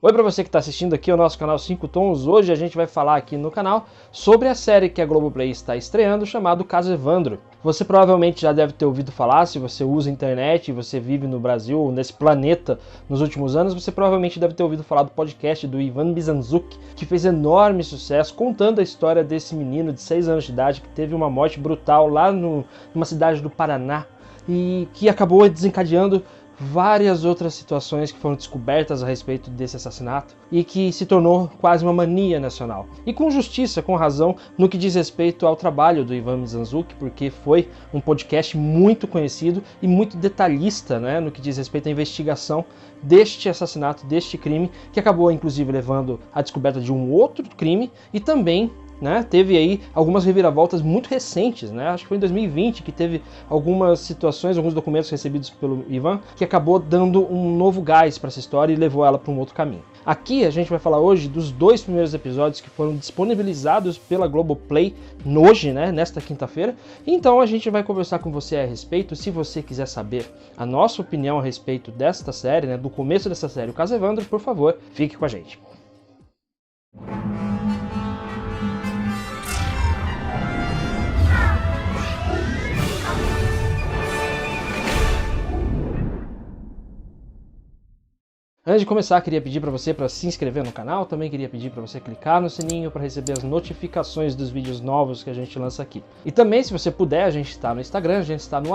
Oi para você que está assistindo aqui ao nosso canal 5 Tons. Hoje a gente vai falar aqui no canal sobre a série que a Globoplay está estreando, chamado Caso Evandro. Você provavelmente já deve ter ouvido falar, se você usa a internet e você vive no Brasil, nesse planeta, nos últimos anos, você provavelmente deve ter ouvido falar do podcast do Ivan Mizanzuki, que fez enorme sucesso, contando a história desse menino de 6 anos de idade que teve uma morte brutal lá numa cidade do Paraná e que acabou desencadeando várias outras situações que foram descobertas a respeito desse assassinato e que se tornou quase uma mania nacional. E com justiça, com razão, no que diz respeito ao trabalho do Ivan Mizanzuki, porque foi um podcast muito conhecido e muito detalhista, né, no que diz respeito à investigação deste assassinato, deste crime, que acabou inclusive levando à descoberta de um outro crime e também teve aí algumas reviravoltas muito recentes, acho que foi em 2020 que teve algumas situações, alguns documentos recebidos pelo Ivan, que acabou dando um novo gás para essa história e levou ela para um outro caminho. Aqui a gente vai falar hoje dos 2 primeiros episódios que foram disponibilizados pela Globoplay hoje, nesta quinta-feira. Então a gente vai conversar com você a respeito. Se você quiser saber a nossa opinião a respeito desta série, do começo dessa série, o Caso Evandro, por favor, fique com a gente. Antes de começar, queria pedir para você para se inscrever no canal, também queria pedir para você clicar no sininho para receber as notificações dos vídeos novos que a gente lança aqui. E também, se você puder, a gente está no Instagram, a gente está no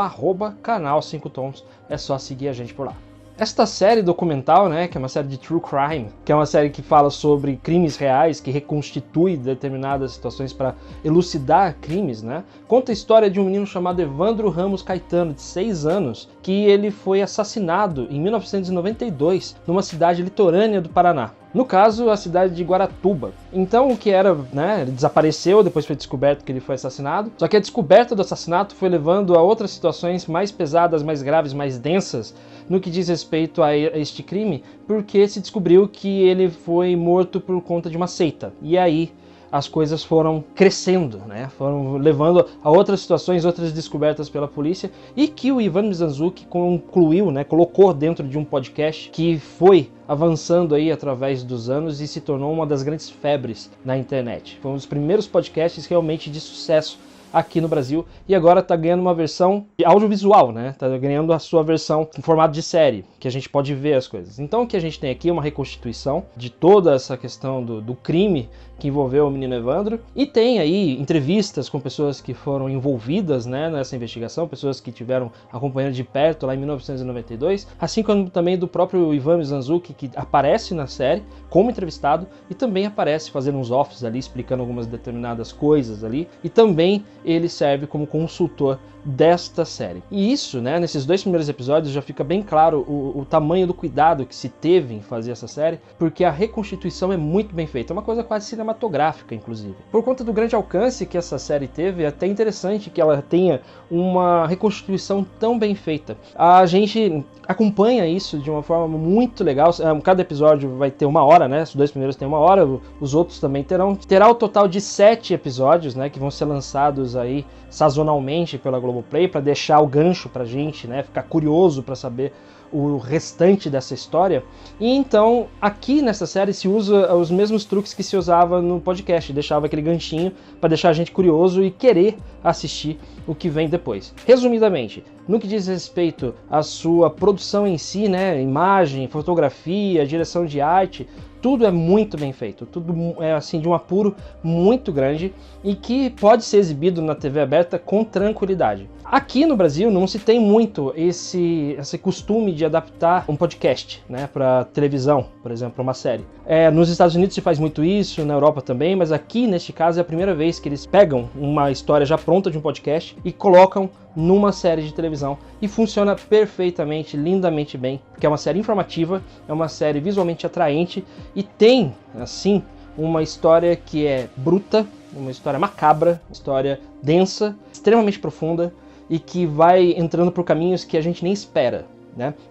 @canal 5 Tons, é só seguir a gente por lá. Esta série documental, que é uma série de true crime, que é uma série que fala sobre crimes reais, que reconstitui determinadas situações para elucidar crimes, conta a história de um menino chamado Evandro Ramos Caetano, de 6 anos, que ele foi assassinado em 1992, numa cidade litorânea do Paraná. No caso, a cidade de Guaratuba. Então, o que era, ele desapareceu, depois foi descoberto que ele foi assassinado. Só que a descoberta do assassinato foi levando a outras situações mais pesadas, mais graves, mais densas, no que diz respeito a este crime, porque se descobriu que ele foi morto por conta de uma seita. E aí as coisas foram crescendo, foram levando a outras situações, outras descobertas pela polícia, e que o Ivan Mizanzuki concluiu, colocou dentro de um podcast que foi avançando aí através dos anos e se tornou uma das grandes febres na internet. Foi um dos primeiros podcasts realmente de sucesso aqui no Brasil, e agora está ganhando uma versão audiovisual, está ganhando a sua versão em formato de série, que a gente pode ver as coisas. Então o que a gente tem aqui é uma reconstituição de toda essa questão do crime que envolveu o menino Evandro, e tem aí entrevistas com pessoas que foram envolvidas nessa investigação, pessoas que tiveram acompanhando de perto lá em 1992, assim como também do próprio Ivan Mizanzuki, que aparece na série como entrevistado e também aparece fazendo uns offs ali, explicando algumas determinadas coisas ali, e também ele serve como consultor desta série. E isso, nesses 2 primeiros episódios já fica bem claro o tamanho do cuidado que se teve em fazer essa série, porque a reconstituição é muito bem feita, é uma coisa quase cinematográfica, inclusive. Por conta do grande alcance que essa série teve, é até interessante que ela tenha uma reconstituição tão bem feita. A gente acompanha isso de uma forma muito legal, cada episódio vai ter 1 hora, os 2 primeiros têm 1 hora, os outros também terá o total de 7 episódios, que vão ser lançados aí sazonalmente pela Globoplay, para deixar o gancho pra gente, ficar curioso para saber o restante dessa história. E então, aqui nessa série se usa os mesmos truques que se usava no podcast, deixava aquele ganchinho para deixar a gente curioso e querer assistir o que vem depois. Resumidamente, no que diz respeito à sua produção em si, imagem, fotografia, direção de arte, tudo é muito bem feito, tudo é assim de um apuro muito grande e que pode ser exibido na TV aberta com tranquilidade. Aqui no Brasil não se tem muito esse costume de adaptar um podcast, para televisão, por exemplo, para uma série. Nos Estados Unidos se faz muito isso, na Europa também, mas aqui neste caso é a primeira vez que eles pegam uma história já pronta de um podcast e colocam numa série de televisão, e funciona perfeitamente, lindamente bem, porque é uma série informativa, é uma série visualmente atraente e tem, assim, uma história que é bruta, uma história macabra, uma história densa, extremamente profunda e que vai entrando por caminhos que a gente nem espera.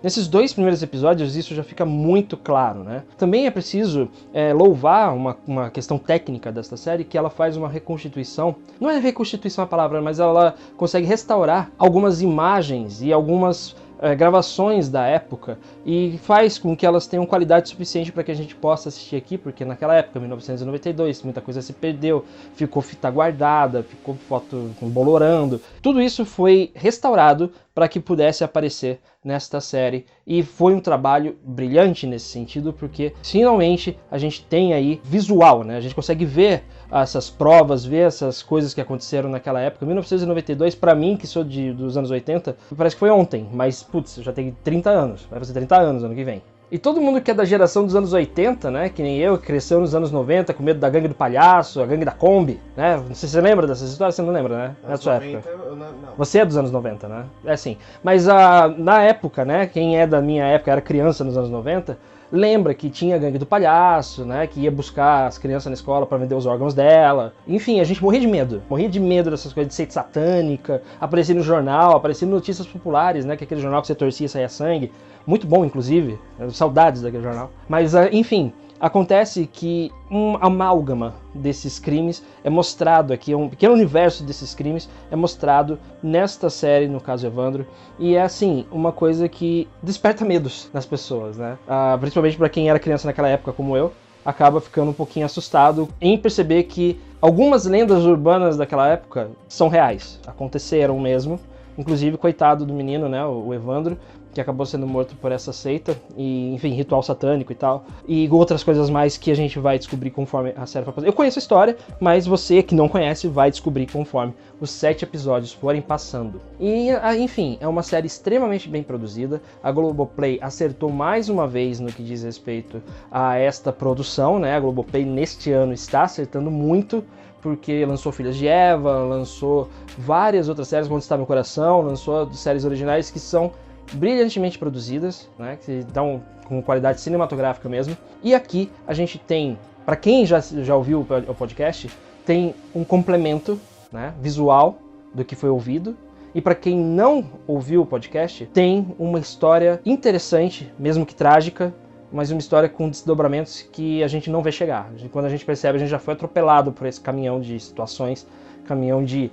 Nesses 2 primeiros episódios isso já fica muito claro. Também é preciso louvar uma questão técnica desta série, que ela faz uma reconstituição, não é reconstituição a palavra, mas ela consegue restaurar algumas imagens e algumas gravações da época e faz com que elas tenham qualidade suficiente para que a gente possa assistir aqui, porque naquela época, 1992, muita coisa se perdeu, ficou fita guardada, ficou foto embolorando. Tudo isso foi restaurado para que pudesse aparecer nesta série, e foi um trabalho brilhante nesse sentido, porque finalmente a gente tem aí visual, né? A gente consegue ver essas provas, ver essas coisas que aconteceram naquela época. 1992, para mim, que sou dos anos 80, parece que foi ontem, mas putz, eu já tenho 30 anos, vai fazer 30 anos ano que vem. E todo mundo que é da geração dos anos 80, né, que nem eu, que cresceu nos anos 90 com medo da gangue do palhaço, a gangue da Kombi, né? Não sei se você lembra dessas histórias, você não lembra, né? É da sua época. Não. Você é dos anos 90, né? É assim. Mas na época, né, quem é da minha época, era criança nos anos 90, lembra que tinha a gangue do palhaço, né, que ia buscar as crianças na escola para vender os órgãos dela. Enfim, a gente morria de medo dessas coisas de seita satânica, aparecer no jornal, aparecer em notícias populares, né, que é aquele jornal que você torcia e saía sangue. Muito bom, inclusive, saudades daquele jornal. Mas, enfim, acontece que um amálgama desses crimes é mostrado aqui, um pequeno universo desses crimes é mostrado nesta série, no caso Evandro, e é assim, uma coisa que desperta medos nas pessoas, né? Principalmente para quem era criança naquela época como eu, acaba ficando um pouquinho assustado em perceber que algumas lendas urbanas daquela época são reais, aconteceram mesmo. Inclusive, coitado do menino, né, o Evandro, que acabou sendo morto por essa seita, e, enfim, ritual satânico e tal, e outras coisas mais que a gente vai descobrir conforme a série vai passando. Eu conheço a história, mas você que não conhece vai descobrir conforme os 7 episódios forem passando. E, enfim, é uma série extremamente bem produzida. A Globoplay acertou mais uma vez no que diz respeito a esta produção, né? A Globoplay neste ano está acertando muito, porque lançou Filhas de Eva, lançou várias outras séries, Onde Está Meu Coração, lançou séries originais que são brilhantemente produzidas, né, que dão com qualidade cinematográfica mesmo. E aqui a gente tem, para quem já ouviu o podcast, tem um complemento, né, visual do que foi ouvido. E para quem não ouviu o podcast, tem uma história interessante, mesmo que trágica, mas uma história com desdobramentos que a gente não vê chegar. Quando a gente percebe, a gente já foi atropelado por esse caminhão de situações, caminhão de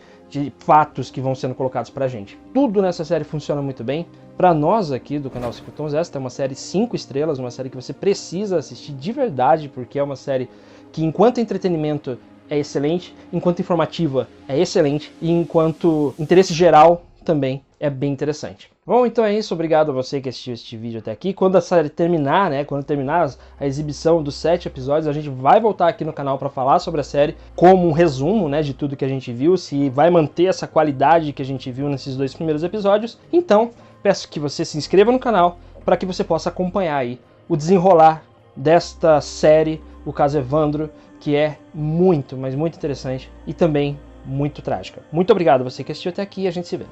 fatos que vão sendo colocados pra gente. Tudo nessa série funciona muito bem. Pra nós aqui do canal 5 Tons, esta é uma série 5 estrelas, uma série que você precisa assistir de verdade, porque é uma série que, enquanto entretenimento, é excelente, enquanto informativa é excelente, e enquanto interesse geral também é bem interessante. Bom, então é isso, obrigado a você que assistiu este vídeo até aqui. Quando a série terminar, né, quando terminar a exibição dos 7 episódios, a gente vai voltar aqui no canal para falar sobre a série, como um resumo, né, de tudo que a gente viu, se vai manter essa qualidade que a gente viu nesses 2 primeiros episódios. Então, peço que você se inscreva no canal para que você possa acompanhar aí o desenrolar desta série, o caso Evandro, que é muito, mas muito interessante e também muito trágica. Muito obrigado a você que assistiu até aqui e a gente se vê.